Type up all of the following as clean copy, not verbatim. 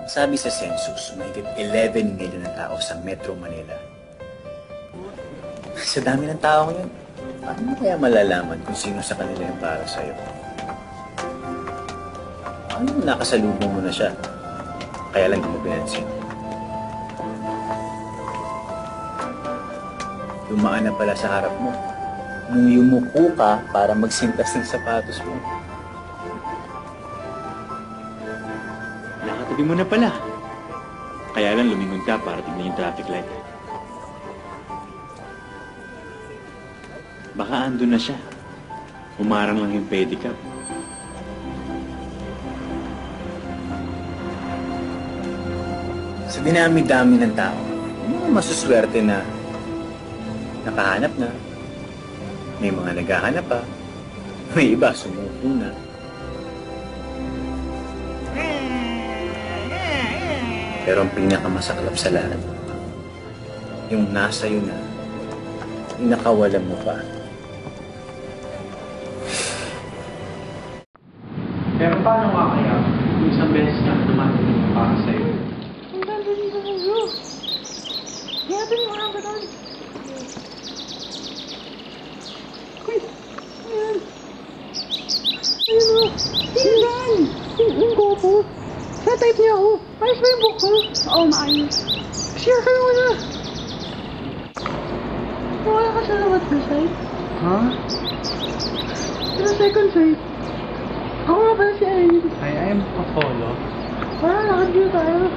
Sabi sa census, mahigit 11 million na tao sa Metro Manila. Sa dami ng tao ngayon, paano mo kaya malalaman kung sino sa kanila yung para sa'yo? Paano mo nakasalubong mo na siya? Kaya lang hindi mo pinansin. Dumaan na pala sa harap mo. Nung yumuko ka para magsintas ng sapatos mo. Nakatabi mo na pala. Kaya lang lumingon ka para tignan yung traffic light. Baka andun na siya. Umarang lang yung pedicab. Sa dinami-dami ng tao, mga masuswerte na nakahanap na. May mga naghahanap pa. May iba sumuko na. Pero ang pinakamasaklap sa lahat, yung nasa yun na, yung nakawalan mo pa. Pero paano nga kaya kung isang beses na dumating para sa'yo? Ang ganda dito ng view. Kaya ito yung mga ganun. Uy! Ayan! Ayun o! Tingnan! Ang gopo! Sa type niya ako. Ayos ba yung book ko? Oo, maayos. Share ka naman na! Wala ka sa lawat na site? Ha? Sa second site. Ako nga pala si Irene. I am Apollo. Wala, lakad dito tayo.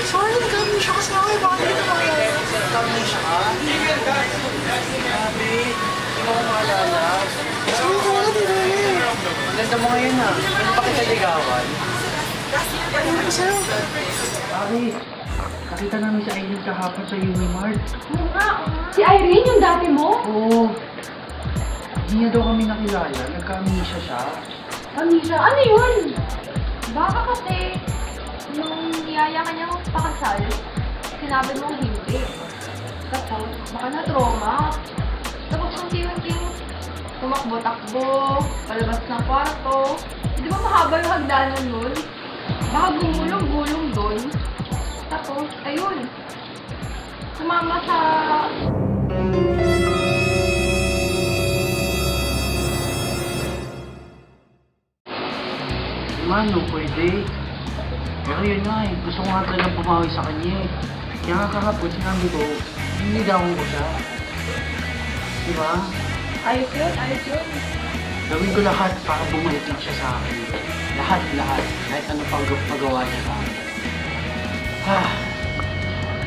Sorry, nagkamali siya kasi ako eh. Bakit dito mangyayari? Nagkamali siya ka? Grabe, hindi mo ko maalala. Sorry ko wala dito eh. Ang ganda mo ngayon ah. Ano pa kita ligawan? Ano ko sa'yo? Pare, nakita namin si Aileen kahapon sa Unimart. Oo nga. Si Irene yung dati mo? Oo. Hindi niya daw kami nakilala. Nagka-amnesia siya. Amnesia? Ano yun? Baka kasi nung niyaya ka niyang pakasal, sinabi mong hindi. Tapos, baka na-trauma. Tapos unti-unting tumakbo-takbo, palabas ng kwarto. Di ba mahaba yung hagdanan nun? Baka gumulong-gulong doon. Tapos, ayun. Sumama sa... Mano, pwede. Pero yun nga eh, gusto ko nga talagang pumawi sa kanya eh. Kaya nga kahapon, sinabi ko, niligawan ko siya. Diba? Ayos yun, ayos yun. Gawin ko lahat para bumalik lang siya sa akin. Lahat. Kahit ano pang magawa niya sa akin.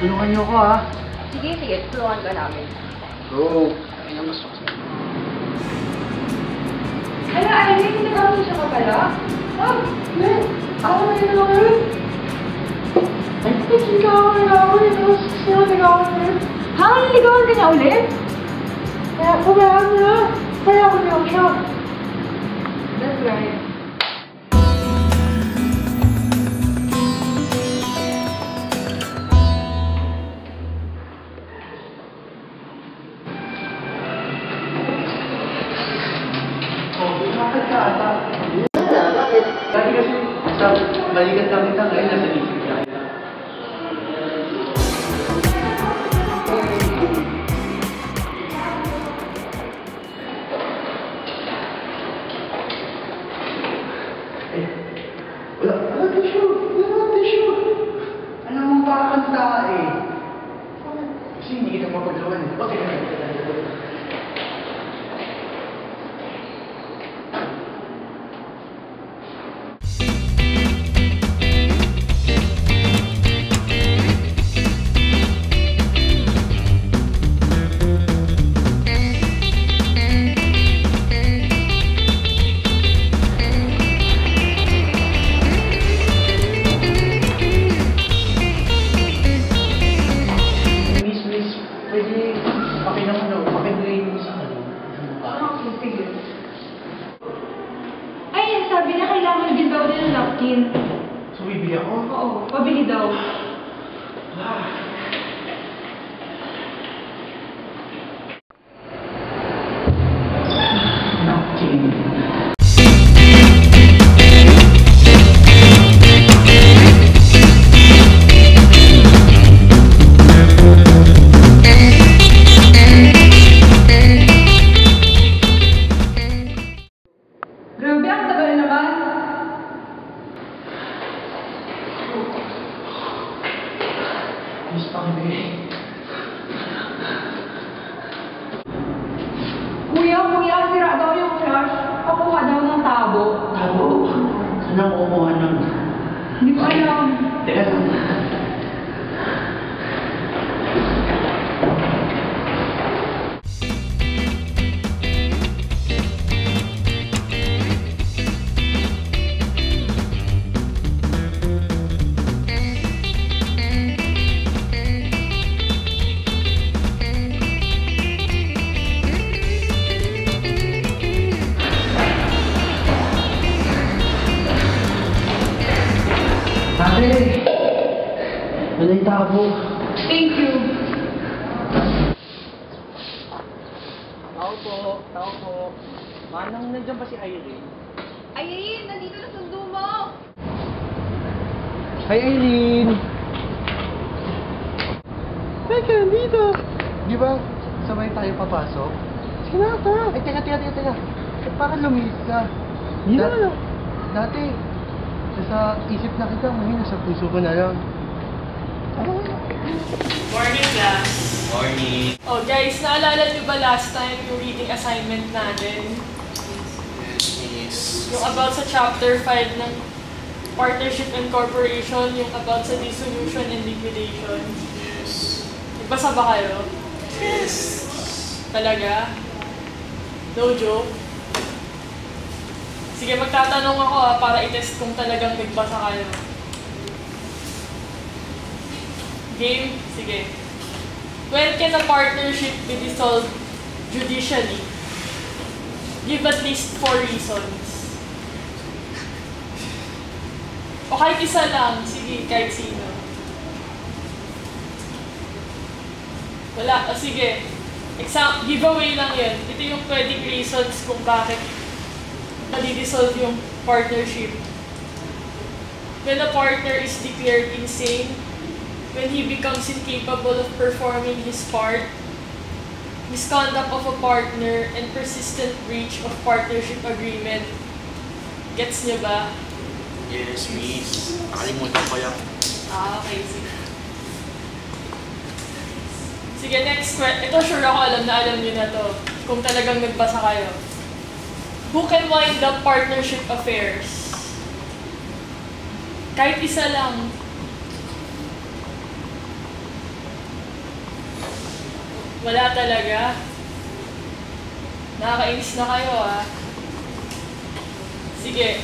Tulungan niyo ko ha. Sige, tulungan ka namin. Go. Ay, ang gusto ko. Hala, Irene, nagkamali siya ka pala? Man, ako na yun lang rin. Ay, nagsigawan na ako eh. Tapos siya nagawan na rin. Ha? Naligawan ka niya ulit? Kaya kumahan na. Kaya ako niya siya. That's right. Bakit ka ata? Dati kasi sa balikan lang kita ngayon nasa isip niya. naman. Okay. Miss, pwede pakibigay mo sa ano? Okay, sige. Ay, sabi na kailangan din daw nila ng napkin. So, bibili ako? Oo, pabili daw. Napkin. Grabe, ang tagal naman. Miss, pakibigay. Kuya, sira daw yung flash. Pakuha daw ng tabo. Tabo. Saan ako kukuha nun? Hindi ko alam. Teka lang. Ate! Wala yung tabo. Thank you. Tao po. Manang nandiyan pa si Irene? Ay, nandito na sundo mo. Hi Irene! Teka, dito! Di ba sabay tayo papasok? Sige na, tara! Ay, teka. Parang lumiit ka. Dati, sa isip na kita, ngayon sa puso ko na lang. Morning, class. Morning. Oh, guys, naalala niyo ba last time yung reading assignment natin? Yes. Yung about sa chapter 5 ng Partnership and Corporation, yung about sa dissolution and liquidation. Yes. Nagbasa ba kayo? Yes. Talaga? No joke? Sige, magtatanong ako para i-test kung talagang nagbasa kayo. Game? Sige. When can a partnership be dissolved judicially? Give at least 4 reasons. O kahit isa lang. Sige, kahit sino. Wala. O sige. Giveaway lang yun. Ito yung pwedeng reasons kung bakit madi-dissolve yung partnership. When a partner is declared insane, when he becomes incapable of performing his part, misconduct of a partner, and persistent breach of partnership agreement. Gets niyo ba? Yes, miss. Nakalimutan ko yan. Okay, sige. Sige, next question. Ito sure ako alam niyo na to. Kung talagang nagbasa kayo. Who can wind up partnership affairs? Kahit isa lang. Wala talaga. Nakakainis na kayo Sige.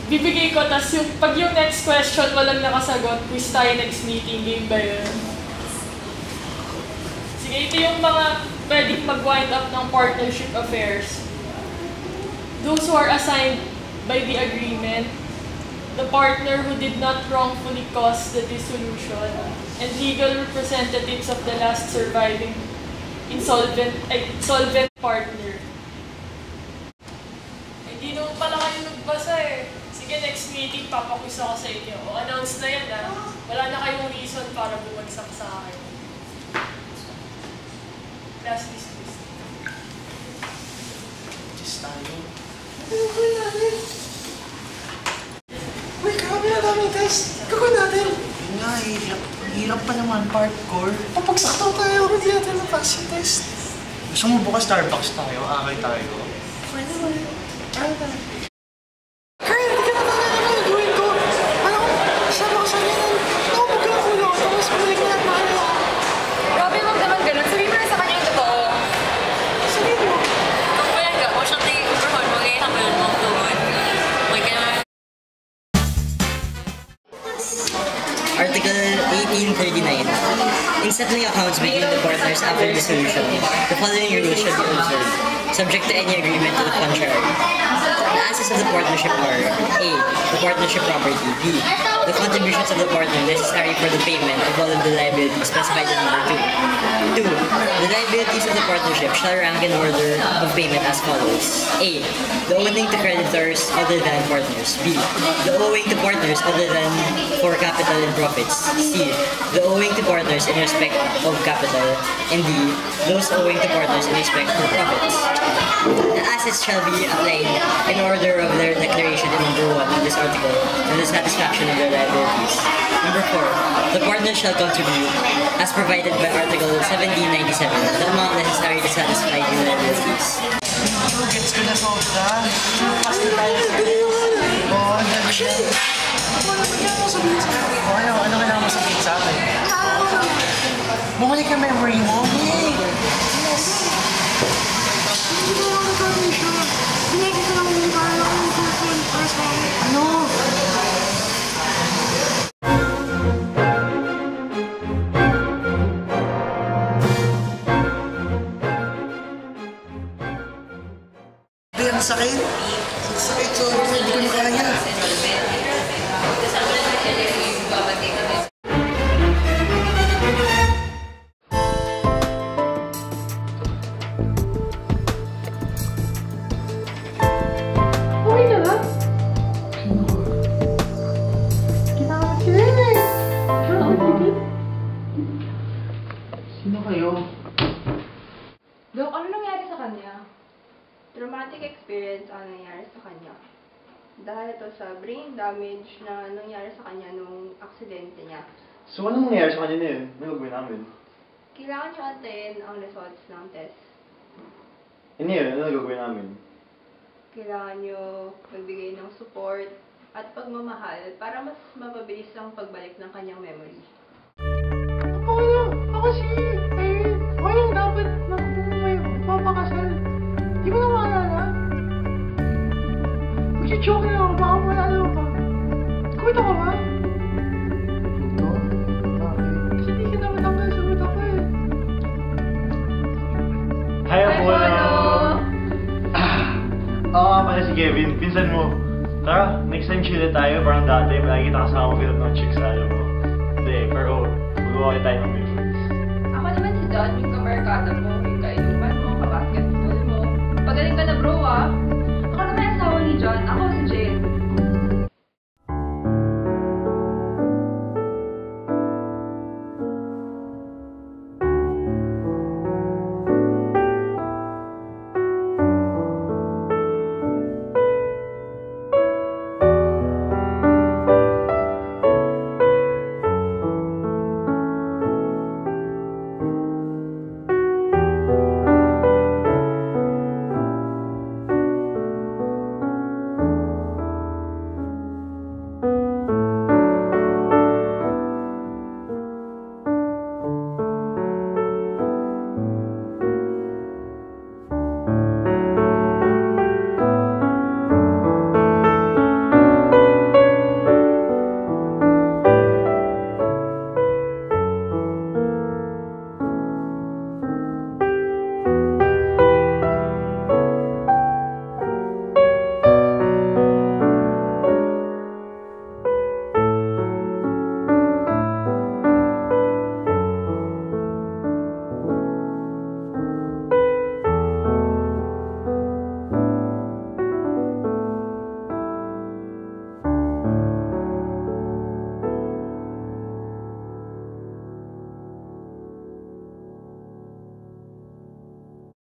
Bibigay ko, tas pag yung next question walang nakasagot, quiz tayo next meeting. Game ba yun? Sige, ito yung mga pwedeng mag-wind up ng partnership affairs. Those who are assigned by the agreement, the partner who did not wrongfully cause the dissolution, and legal representatives of the last surviving insolvent partner. Hindi naman pala kayo nagbasa Sige, next meeting, papaquiz ako sa inyo. O, announce na yan Wala na kayong reason para bumagsak sa akin. Class dismissed. Just tayo. Gagawin natin! Uy, grabe na daming test! Gagawin natin! Yun nga Hirap pa naman, parkour. Papagsakto tayo, hindi natin na-pass yung test. Gusto mo bukas Starbucks tayo? Akay tayo? Pwede ba yun? Ano tayo? Kaya, hindi ka na talaga na gawin ko. Ano, sama ko sa inyo nun. Nakapag ako lang. Tapos balik na at mahal ako. Grabe, wag naman ganun. Sabihin mo na sa kanya yung totoo. Sabihin mo. Kung kaya nga, o siya tayo overhaul mo ngayon naman mong tuwan. Magkaya Article 1839. In settling accounts between the partners after dissolution, the following rules should be observed, subject to any agreement to the contrary. The assets of the partnership are A. The partnership property. B. The contributions of the partner necessary for the payment of all of the liabilities specified in number 2. 2. The liabilities of the partnership shall rank in order of payment as follows. A. The owing to creditors other than partners. B. The owing to partners other than for capital and profits. C. The owing to partners in respect of capital. And D. Those owing to partners in respect for profits. The assets shall be applied in order of their declaration in number 1 of this article to the satisfaction of their liabilities. Number 4. The partners shall contribute, as provided by Article 1797, the amount necessary to satisfy the liabilities. Gets ko na sobra. Pass na tayo sa iyo. Oo, actually, ano kailangan mo sabihin sa akin? Ano kailangan mo sabihin sa akin? Bumalik yung memory mo. Yes. Hindi ko lang nagkami siya. Hindi ko lang nagkami siya. Ano? Ang sakit. Ang sakit. So, hindi ko na kaya. Okay na lang. Kinakamit ka rin eh. Sino kayo? Dok, ano nangyari sa kanya? Traumatic experience ang nangyari sa kanya. Dahil ito sa brain damage na nangyari sa kanya nung aksidente niya. So, anong nangyayari sa kanina yun? May gagawin namin. Kailangan niyo antayin ang results ng test. Ano yun? Ano gagawin namin? Kailangan niyo magbigay ng support at pagmamahal para mas mapabilis ang pagbalik ng kanyang memory. Ako si... ako yung dapat may papakasal. Di ba na maalala? Mag-joke na ako, baka maalala mo pa. Kumita ka ba? Ito? Bakit? Kasi di ka naman tanggal sa mata ko eh. Hi, Apollo! Oo nga pala si Kevin, pinsan mo. Tara, next time chill tayo, parang dati, lagi kita kasama kita ng chicks sa alam mo. Hindi, pero magawa tayo ng may friends. Ako naman si John, yung kabarkada mo.